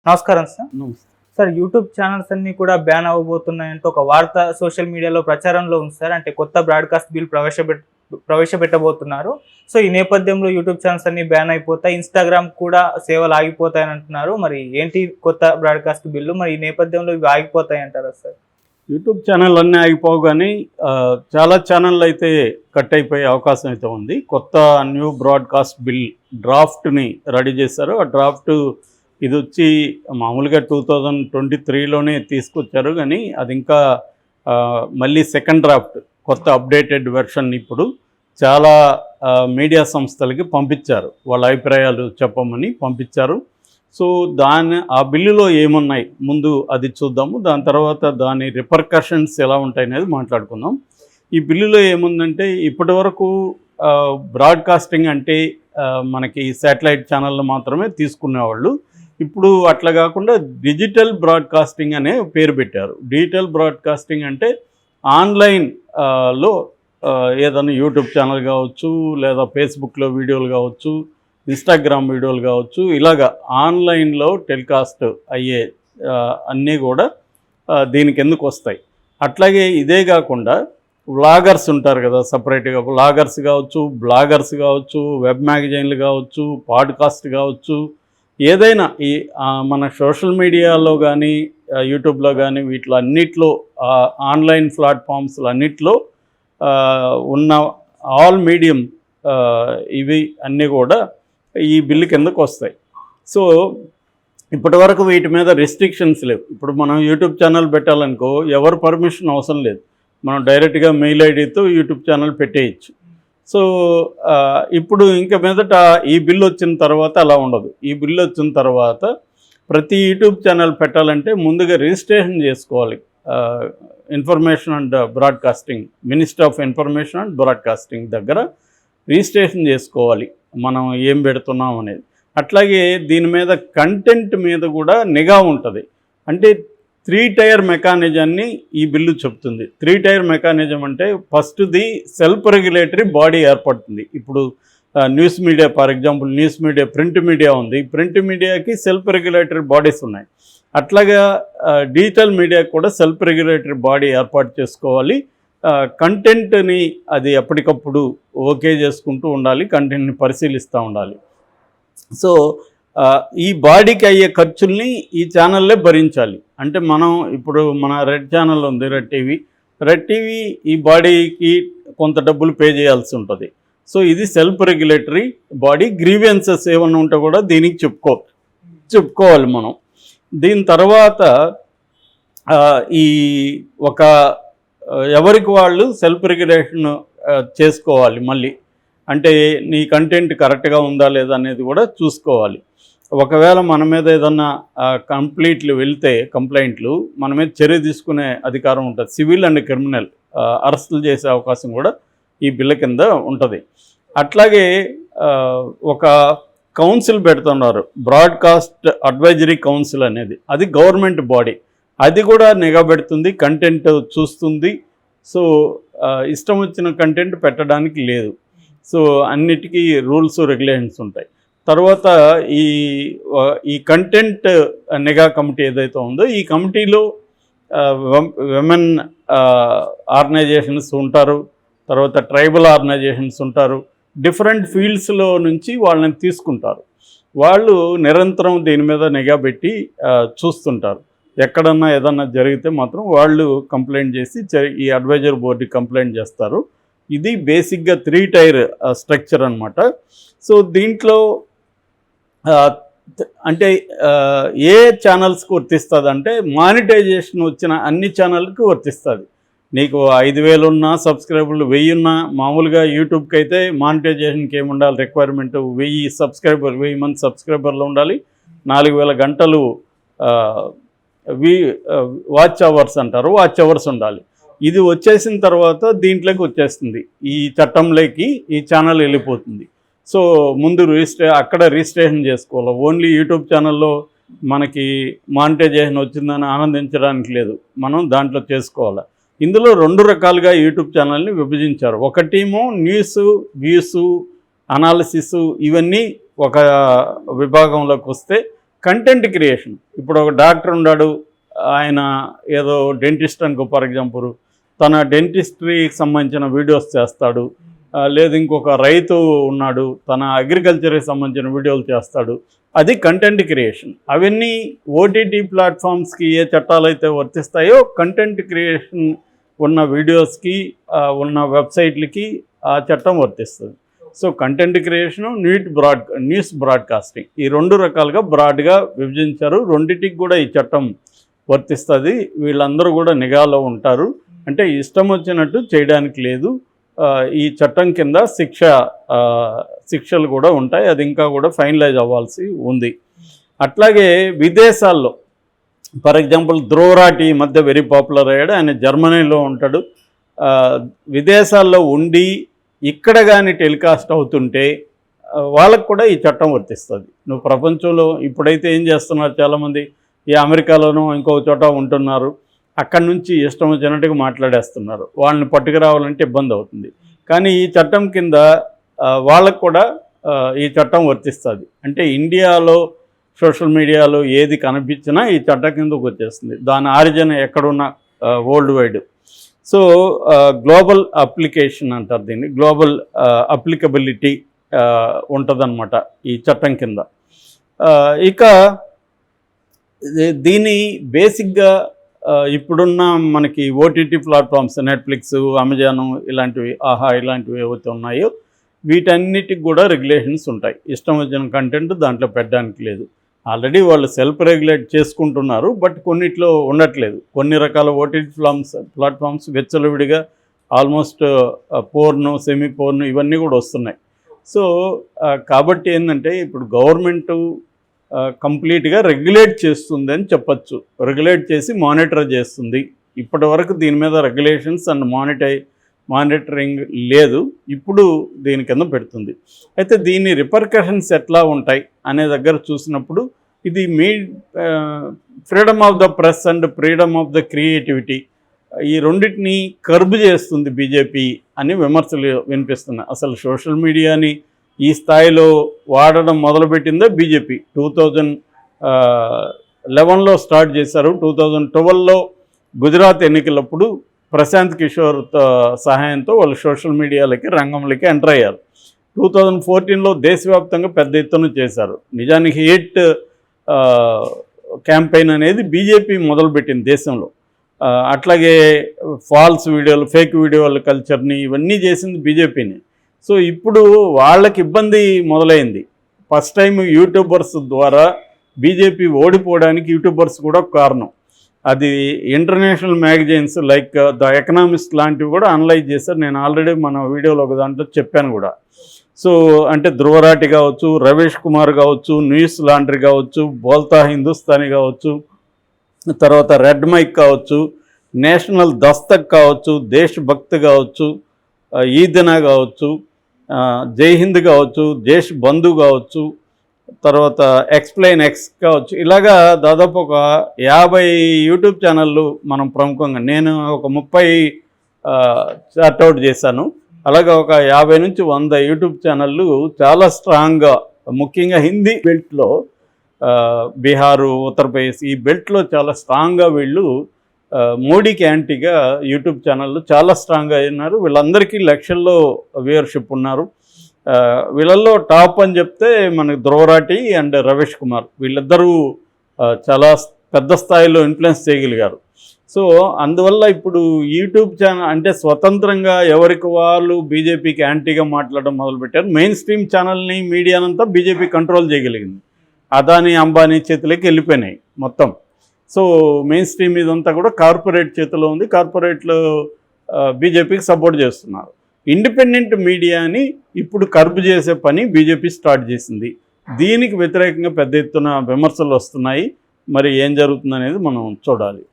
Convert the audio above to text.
నమస్కారం సార్. నమస్తే. Sir, YouTube channels అన్నీ కూడా బ్యాన్ అవ్వబోతున్నాయంటే ఒక వార్త సోషల్ మీడియాలో ప్రచారంలో ఉంది సార్. అంటే కొత్త బ్రాడ్కాస్ట్ బిల్ ప్రవేశపెట్టబోతున్నారు. సో ఈ నేపథ్యంలో యూట్యూబ్ ఛానల్స్ అన్ని బ్యాన్ అయిపోతాయి, ఇన్స్టాగ్రామ్ కూడా సేవలు ఆగిపోతాయని అంటున్నారు. మరి ఏంటి కొత్త బ్రాడ్కాస్ట్ బిల్లు? మరి ఈ నేపథ్యంలో ఇవి ఆగిపోతాయి అంటారా సార్? యూట్యూబ్ ఛానల్ అన్నీ ఆగిపోవు, కానీ చాలా ఛానళ్ళు అయితే కట్ అయిపోయే అవకాశం అయితే ఉంది. కొత్త న్యూ బ్రాడ్కాస్ట్ బిల్ డ్రాఫ్ట్ని రెడీ చేశారు. ఆ డ్రాఫ్ట్ ఇది వచ్చి మామూలుగా 2023లోనే తీసుకొచ్చారు, కానీ అది ఇంకా మళ్ళీ సెకండ్ డ్రాఫ్ట్ కొత్త అప్డేటెడ్ వెర్షన్ ఇప్పుడు చాలా మీడియా సంస్థలకి పంపించారు. వాళ్ళ అభిప్రాయాలు చెప్పమని పంపించారు. సో ఆ బిల్లులో ఏమున్నాయి ముందు అది చూద్దాము. దాని తర్వాత దాని రిపర్కషన్స్ ఎలా ఉంటాయి అనేది మాట్లాడుకుందాం. ఈ బిల్లులో ఏముందంటే, ఇప్పటి వరకు బ్రాడ్కాస్టింగ్ అంటే మనకి శాటిలైట్ ఛానళ్ళు మాత్రమే తీసుకునేవాళ్ళు. ఇప్పుడు అట్లా కాకుండా డిజిటల్ బ్రాడ్కాస్టింగ్ అనే పేరు పెట్టారు. డిజిటల్ బ్రాడ్కాస్టింగ్ అంటే ఆన్లైన్లో ఏదైనా యూట్యూబ్ ఛానల్ కావచ్చు, లేదా ఫేస్బుక్లో వీడియోలు కావచ్చు, ఇన్స్టాగ్రామ్ వీడియోలు కావచ్చు, ఇలాగా ఆన్లైన్లో టెలికాస్ట్ అయ్యే అన్నీ కూడా దీనికి ఎందుకు వస్తాయి. అట్లాగే ఇదే కాకుండా వ్లాగర్స్ ఉంటారు కదా, సపరేట్గా వ్లాగర్స్ కావచ్చు, బ్లాగర్స్ కావచ్చు, వెబ్ మ్యాగజైన్లు కావచ్చు, పాడ్కాస్ట్ కావచ్చు, ఏదైనా ఈ మన సోషల్ మీడియాలో కానీ యూట్యూబ్లో కానీ వీటిలో అన్నిట్లో ఆన్లైన్ ప్లాట్ఫామ్స్లో అన్నిట్లో ఉన్న ఆల్ మీడియం ఇవి అన్నీ కూడా ఈ బిల్లు కిందకు వస్తాయి. సో ఇప్పటి వరకు వీటి మీద రెస్ట్రిక్షన్స్ లేవు. ఇప్పుడు మనం యూట్యూబ్ ఛానల్ పెట్టాలనుకో ఎవరు పర్మిషన్ అవసరం లేదు, మనం డైరెక్ట్గా మెయిల్ ఐడితో యూట్యూబ్ ఛానల్ పెట్టేయచ్చు. సో ఇప్పుడు ఇంక మీదట ఈ బిల్లు వచ్చిన తర్వాత అలా ఉండదు. ఈ బిల్లు వచ్చిన తర్వాత ప్రతి యూట్యూబ్ ఛానల్ పెట్టాలంటే ముందుగా రిజిస్ట్రేషన్ చేసుకోవాలి. Information and broadcasting ministry of information and broadcasting దగ్గర రిజిస్ట్రేషన్ చేసుకోవాలి మనం ఏం పెడుతున్నాం అనేది. అట్లాగే దీని మీద కంటెంట్ మీద కూడా నిఘా ఉంటుంది. అంటే 3 టైర్ మెకానిజాన్ని ఈ బిల్లు చెప్తుంది. 3 టైర్ మెకానిజం అంటే ఫస్ట్ది సెల్ఫ్ రెగ్యులేటరీ బాడీ ఏర్పడుతుంది. ఇప్పుడు news media, for example news media, print media ఉంది. ప్రింట్ మీడియాకి సెల్ఫ్ రెగ్యులేటరీ బాడీస్ ఉన్నాయి. అట్లాగా డిజిటల్ మీడియాకి కూడా సెల్ఫ్ రెగ్యులేటరీ బాడీ ఏర్పాటు చేసుకోవాలి. కంటెంట్ని అది ఎప్పటికప్పుడు ఓకే చేసుకుంటూ ఉండాలి, కంటెంట్ని పరిశీలిస్తూ ఉండాలి. సో ఈ బాడీకి అయ్యే ఖర్చుల్ని ఈ ఛానల్లే భరించాలి. అంటే మనం ఇప్పుడు మన రెడ్ ఛానల్ ఉంది, రెడ్ టీవీ ఈ బాడీకి కొంత డబ్బులు పే చేయాల్సి ఉంటుంది. సో ఇది సెల్ఫ్ రెగ్యులేటరీ బాడీ. గ్రీవెన్సెస్ ఏమన్నా ఉంటే కూడా దీనికి చెప్పుకోవాలి మనం. దీని తర్వాత ఈ ఒక ఎవరికి వాళ్ళు సెల్ఫ్ రెగ్యులేషన్ చేసుకోవాలి. మళ్ళీ అంటే నీ కంటెంట్ కరెక్ట్గా ఉందా లేదా అనేది కూడా చూసుకోవాలి. ఒకవేళ మన మీద ఏదన్నా కంప్లైంట్లు మన మీద చర్య తీసుకునే అధికారం ఉంటుంది. సివిల్ అండ్ క్రిమినల్ అరెస్టులు చేసే అవకాశం కూడా ఈ బిల్ల కింద ఉంటుంది. అట్లాగే ఒక కౌన్సిల్ పెడుతున్నారు, బ్రాడ్కాస్ట్ అడ్వైజరీ కౌన్సిల్ అనేది. అది గవర్నమెంట్ బాడీ, అది కూడా నిఘా పెడుతుంది, కంటెంట్ చూస్తుంది. సో ఇష్టం వచ్చిన కంటెంట్ పెట్టడానికి లేదు. సో అన్నిటికీ రూల్స్ రెగ్యులేషన్స్ ఉంటాయి. తర్వాత ఈ కంటెంట్ నిఘా కమిటీ ఏదైతే ఉందో ఈ కమిటీలో విమెన్ ఆర్గనైజేషన్స్ ఉంటారు, తర్వాత ట్రైబల్ ఆర్గనైజేషన్స్ ఉంటారు. డిఫరెంట్ ఫీల్డ్స్లో నుంచి వాళ్ళని తీసుకుంటారు. వాళ్ళు నిరంతరం దీని మీద నిఘా పెట్టి చూస్తుంటారు. ఎక్కడన్నా ఏదన్నా జరిగితే మాత్రం వాళ్ళు కంప్లైంట్ చేసి ఈ అడ్వైజర్ బోర్డుకి కంప్లైంట్ చేస్తారు. ఇది బేసిక్గా 3 టైర్ స్ట్రక్చర్ అనమాట. సో దీంట్లో అంటే ఏ ఛానల్స్కి వర్తిస్తుంది అంటే మానిటైజేషన్ వచ్చిన అన్ని ఛానల్కి వర్తిస్తుంది. నీకు 5,000 ఉన్నా, సబ్స్క్రైబర్లు 1000 ఉన్నా, మామూలుగా యూట్యూబ్కి అయితే మానిటైజేషన్కి ఏముండాలి రిక్వైర్మెంట్ 1000 మంది సబ్స్క్రైబర్లు ఉండాలి, 4,000 గంటలు వాచ్ అవర్స్ అంటారు, వాచ్ అవర్స్ ఉండాలి. ఇది వచ్చేసిన తర్వాత దీంట్లోకి వచ్చేస్తుంది, ఈ చట్టంలోకి ఈ ఛానల్ వెళ్ళిపోతుంది. సో ముందు అక్కడ రిజిస్ట్రేషన్ చేసుకోవాలి. ఓన్లీ యూట్యూబ్ ఛానల్లో మనకి మానిటైజేషన్ వచ్చిందని ఆనందించడానికి లేదు, మనం దాంట్లో చేసుకోవాలి. ఇందులో 2 రకాలుగా యూట్యూబ్ ఛానల్ని విభజించారు. ఒకటేమో న్యూస్, వ్యూస్, అనాలిసిస్ ఇవన్నీ ఒక విభాగంలోకి వస్తే, కంటెంట్ క్రియేషన్. ఇప్పుడు ఒక డాక్టర్ ఉన్నాడు, ఆయన ఏదో డెంటిస్ట్ అనుకో ఫర్ ఎగ్జాంపుల్, తన డెంటిస్ట్రీకి సంబంధించిన వీడియోస్ చేస్తాడు. లేదు ఇంకొక రైతు ఉన్నాడు, తన అగ్రికల్చర్కి సంబంధించిన వీడియోలు చేస్తాడు. అది కంటెంట్ క్రియేషన్. అవన్నీ ఓటీటీ ప్లాట్ఫామ్స్కి ఏ చట్టాలు అయితే వర్తిస్తాయో కంటెంట్ క్రియేషన్ ఉన్న వీడియోస్కి ఉన్న వెబ్సైట్లకి ఆ చట్టం వర్తిస్తుంది. So content creation, news broadcasting, ఈ 2 రకాలుగా బ్రాడ్గా విభజించారు. రెండింటికి కూడా ఈ చట్టం వర్తిస్తుంది. వీళ్ళందరూ కూడా నిఘాలో ఉంటారు. అంటే ఇష్టం వచ్చినట్టు చేయడానికి లేదు. ఈ చట్టం కింద శిక్షలు కూడా ఉంటాయి. అది ఇంకా కూడా ఫైనలైజ్ అవ్వాల్సి ఉంది. అట్లాగే విదేశాల్లో ఫర్ ఎగ్జాంపుల్ ధ్రువరాటి ఈ మధ్య వెరీ పాపులర్ అయ్యాడు. ఆయన జర్మనీలో ఉంటాడు. విదేశాల్లో ఉండి ఇక్కడ కానీ టెలికాస్ట్ అవుతుంటే వాళ్ళకు కూడా ఈ చట్టం వర్తిస్తుంది. నువ్వు ప్రపంచంలో ఇప్పుడైతే ఏం చేస్తున్నారు, చాలామంది ఈ అమెరికాలోనూ ఇంకో చోట ఉంటున్నారు, అక్కడి నుంచి ఇష్టం వచ్చినట్టుగా మాట్లాడేస్తున్నారు. వాళ్ళని పట్టుకురావాలంటే ఇబ్బంది అవుతుంది. కానీ ఈ చట్టం కింద వాళ్ళకు కూడా ఈ చట్టం వర్తిస్తుంది. అంటే ఇండియాలో సోషల్ మీడియాలో ఏది కనిపించినా ఈ చట్టం కిందకు వచ్చేస్తుంది. దాని ఆరిజిన్ ఎక్కడున్నా world wide. So global application అంటారు దీన్ని, గ్లోబల్ అప్లికబిలిటీ ఉంటుందన్నమాట ఈ చట్టం కింద. ఇక దీని బేసిక్గా ఇప్పుడున్న మనకి ఓటీటీ ప్లాట్ఫామ్స్ నెట్ఫ్లిక్స్, అమెజాన్ ఇలాంటివి, ఆహా ఇలాంటివి ఏవైతే ఉన్నాయో వీటన్నిటికి కూడా రెగ్యులేషన్స్ ఉంటాయి. ఇష్టం వచ్చిన కంటెంట్ దాంట్లో పెట్టడానికి లేదు. ఆల్రెడీ వాళ్ళు సెల్ఫ్ రెగ్యులేట్ చేసుకుంటున్నారు, బట్ కొన్నిట్లో ఉండట్లేదు. కొన్ని రకాల ఓటీటీ ప్లాట్ఫామ్స్ వెచ్చలవిడిగా ఆల్మోస్ట్ పోర్ను, సెమీ పోర్ను ఇవన్నీ కూడా వస్తున్నాయి. సో కాబట్టి ఏంటంటే ఇప్పుడు గవర్నమెంటు కంప్లీట్గా రెగ్యులేట్ చేస్తుంది అని చెప్పచ్చు. రెగ్యులేట్ చేసి మానిటర్ చేస్తుంది. ఇప్పటి వరకు దీని మీద రెగ్యులేషన్స్ అండ్ మానిటరింగ్ లేదు. ఇప్పుడు దీని కింద పెడుతుంది. అయితే దీని రిపర్కషన్స్ ఎట్లా ఉంటాయి అనే దగ్గర చూసినప్పుడు ఇది freedom of the press and freedom of the creativity ఈ రెండింటిని కర్బ్ చేస్తుంది బీజేపీ అని విమర్శలు వినిపిస్తున్నాయి. అసలు సోషల్ మీడియాని ఈ స్థాయిలో వాడడం మొదలుపెట్టిందే బీజేపీ. 2011లో స్టార్ట్ చేశారు. 2012లో గుజరాత్ ఎన్నికలప్పుడు ప్రశాంత్ కిషోర్ సహాయంతో వాళ్ళు సోషల్ మీడియాలకి రంగంలోకి ఎంటర్ అయ్యారు. 2014లో దేశవ్యాప్తంగా పెద్ద ఎత్తున చేశారు. నిజానికి హేట్ క్యాంపెయిన్ అనేది బీజేపీ మొదలుపెట్టింది దేశంలో. అట్లాగే ఫాల్స్ వీడియోలు, ఫేక్ వీడియోల కల్చర్ని ఇవన్నీ చేసింది బీజేపీని. సో ఇప్పుడు వాళ్ళకి ఇబ్బంది మొదలైంది. ఫస్ట్ టైం యూట్యూబర్స్ ద్వారా బీజేపీ ఓడిపోవడానికి యూట్యూబర్స్ కూడా కారణం. అది international magazines like the economist లాంటివి కూడా అనలైజ్ చేశారు. నేను ఆల్రెడీ మన వీడియోలో ఒక దాంట్లో చెప్పాను కూడా. సో అంటే ధ్రువరాటి కావచ్చు, రవేష్ కుమార్ కావచ్చు, న్యూస్ లాండ్రీ కావచ్చు, బోల్తా హిందుస్థానీ కావచ్చు, తర్వాత రెడ్ మైక్ కావచ్చు, నేషనల్ దస్తక్ కావచ్చు, దేశ్ భక్త్ కావచ్చు, ఈదనా కావచ్చు, జై హింద్ కావచ్చు, దేశ్ బంధు కావచ్చు, తర్వాత ఎక్స్ప్లెయిన్ ఎక్స్ కావచ్చు. ఇలాగా దాదాపు ఒక 50 యూట్యూబ్ ఛానళ్ళు మనం ప్రముఖంగా, నేను ఒక 30 చార్ట్అవుట్ చేశాను. అలాగే ఒక 50 నుంచి 100 యూట్యూబ్ ఛానళ్ళు చాలా స్ట్రాంగ్గా, ముఖ్యంగా హిందీ బెల్ట్లో, బీహారు, ఉత్తరప్రదేశ్ ఈ బెల్ట్లో చాలా స్ట్రాంగ్గా వీళ్ళు మోడీకి యాంటీగా యూట్యూబ్ ఛానళ్ళు చాలా స్ట్రాంగ్గా అయినారు. వీళ్ళందరికీ లక్షల్లో వ్యూవర్షిప్ ఉన్నారు. వీళ్ళల్లో టాప్ అని చెప్తే మనకు ధ్రువరాటి అండ్ రవేష్ కుమార్, వీళ్ళిద్దరూ చాలా పెద్ద స్థాయిలో ఇన్ఫ్లుయెన్స్ చేయగలిగారు. సో అందువల్ల ఇప్పుడు యూట్యూబ్ ఛానల్ అంటే స్వతంత్రంగా ఎవరికి వాళ్ళు బీజేపీకి యాంటీగా మాట్లాడడం మొదలుపెట్టారు. మెయిన్ స్ట్రీమ్ ఛానల్ని, మీడియానంతా బీజేపీ కంట్రోల్ చేయగలిగింది. అదానీ, అంబానీ చేతులకి వెళ్ళిపోయినాయి మొత్తం. సో మెయిన్ స్ట్రీమ్ ఇదంతా కూడా కార్పొరేట్ చేతిలో ఉంది. కార్పొరేట్లు బీజేపీకి సపోర్ట్ చేస్తున్నారు. ఇండిపెండెంట్ మీడియాని ఇప్పుడు కర్బ్ చేసే పని బీజేపీ స్టార్ట్ చేసింది. దీనికి వ్యతిరేకంగా పెద్ద ఎత్తున విమర్శలు వస్తున్నాయి. మరి ఏం జరుగుతుందనేది మనం చూడాలి.